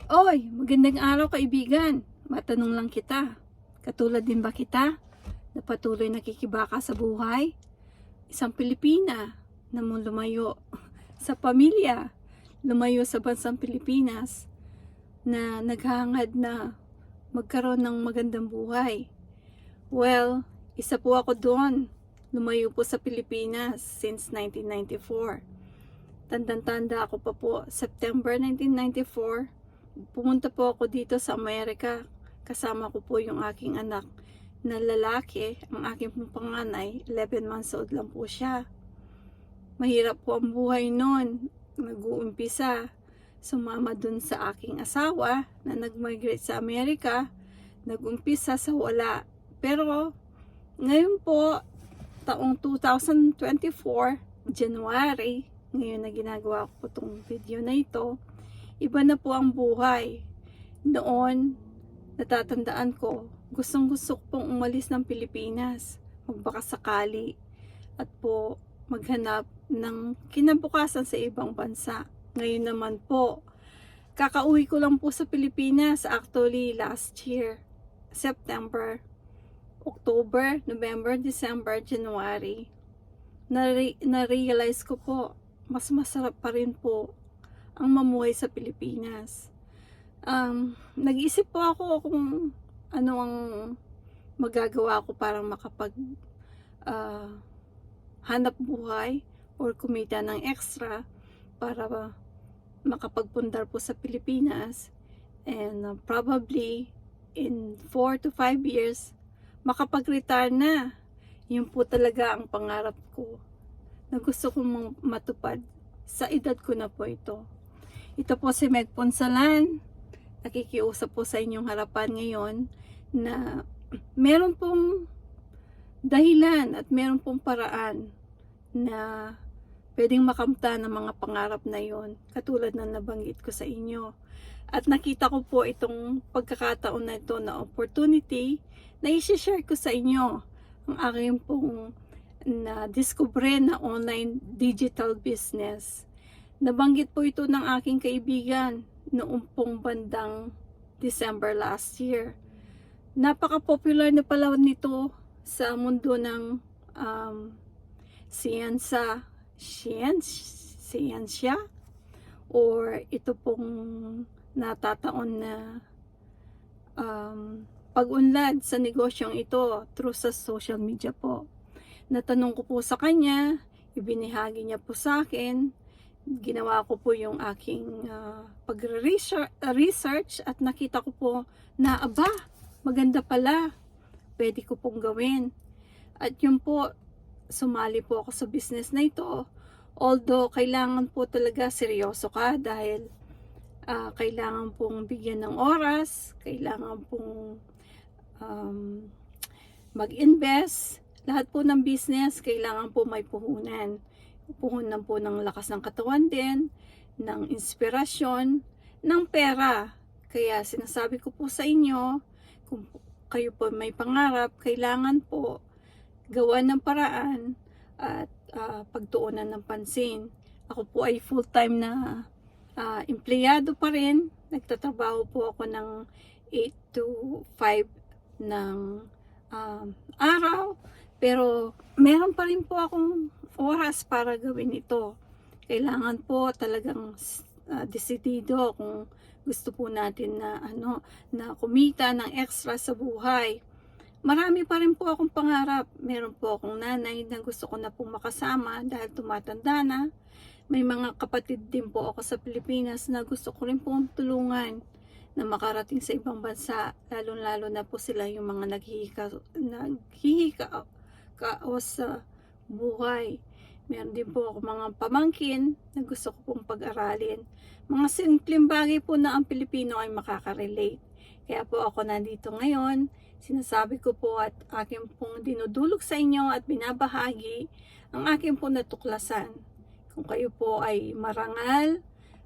Oy, magandang araw kaibigan. Matanong lang kita. Katulad din ba kita na patuloy nakikibaka sa buhay? Isang Pilipina na lumayo sa pamilya, lumayo sa bansang Pilipinas na naghahangad na magkaroon ng magandang buhay. Well, isa po ako doon. Lumayo po sa Pilipinas since 1994. Tandang-tanda ako pa po, September 1994, pumunta po ako dito sa Amerika. Kasama ko po yung aking anak na lalaki. Ang aking pong panganay, 11 months old lang po siya. Mahirap po ang buhay noon. Nag-uumpisa, sumama dun sa aking asawa na nag-migrate sa Amerika. Nag-umpisa sa wala. Pero ngayon po, taong 2024, January, ngayon na ginagawa ko po itong video na ito, iba na po ang buhay. Noon, natatandaan ko, gustong-gusto ko pong umalis ng Pilipinas, magbakasakali, at po maghanap ng kinabukasan sa ibang bansa. Ngayon naman po, kakauwi ko lang po sa Pilipinas, actually last year, September, October, November, December, January. Na-realize ko po, mas masarap pa rin po ang mamuhay sa Pilipinas. Nag-isip po ako kung ano ang magagawa ko para makapag hanap buhay or kumita ng extra para makapagpundar po sa Pilipinas, and probably in 4 to 5 years makapag-retire na. Yun po talaga ang pangarap ko na gusto kong matupad sa edad ko na po ito. Ito po si Meg Ponsalan. Nakikiusap po sa inyong harapan ngayon na meron pong dahilan at meron pong paraan na pwedeng makamtan ng mga pangarap na yon, katulad ng nabanggit ko sa inyo. At nakita ko po itong pagkakataon na ito na opportunity na i-share ko sa inyo ang aking pong na-discover na online digital business. Nabanggit po ito ng aking kaibigan noong pong bandang December last year. Napaka-popular na pala nito sa mundo ng siyensya, or ito pong natataon na pag-unlad sa negosyong ito through sa social media po. Natanong ko po sa kanya, ibinahagi niya po sa akin, ginawa ko po yung aking pag-research at nakita ko po na maganda pala, pwede ko pong gawin. At yun po, sumali po ako sa business na ito, although kailangan po talaga seryoso ka dahil kailangan pong bigyan ng oras, kailangan pong mag-invest. Lahat po ng business, kailangan po may puhunan. Puhunan po ng lakas ng katawan din, ng inspirasyon, ng pera. Kaya sinasabi ko po sa inyo, kung kayo po may pangarap, kailangan po gawan ng paraan at pagtuunan ng pansin. Ako po ay full-time na empleyado pa rin. Nagtatrabaho po ako ng 8 to 5 ng araw. Pero meron pa rin po akong oras para gawin ito. Kailangan po talagang desidido kung gusto po natin na kumita ng extra sa buhay. Marami pa rin po akong pangarap. Meron po akong nanay na gusto ko na pong makasama dahil tumatanda na. May mga kapatid din po ako sa Pilipinas na gusto ko rin pong tulungan na makarating sa ibang bansa. Lalo-lalo na po sila yung mga naghihika sa buhay. Meron din po ako mga pamangkin na gusto ko pong pag-aralin. Mga simpleng bagay po na ang Pilipino ay makaka-relate. Kaya po ako nandito ngayon. Sinasabi ko po at aking pong dinudulog sa inyo at binabahagi ang aking pong natuklasan. Kung kayo po ay marangal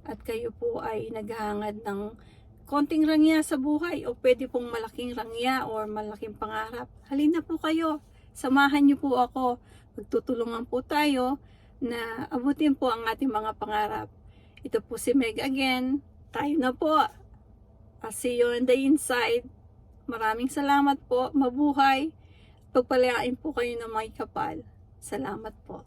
at kayo po ay naghahangad ng konting rangya sa buhay o pwede pong malaking rangya or malaking pangarap, halina po kayo. Samahan niyo po ako. Magtutulungan po tayo na abutin po ang ating mga pangarap. Ito po si Meg again. Tayo na po. I'll see you on the inside. Maraming salamat po. Mabuhay. Pagpalain po kayo ng may kapal. Salamat po.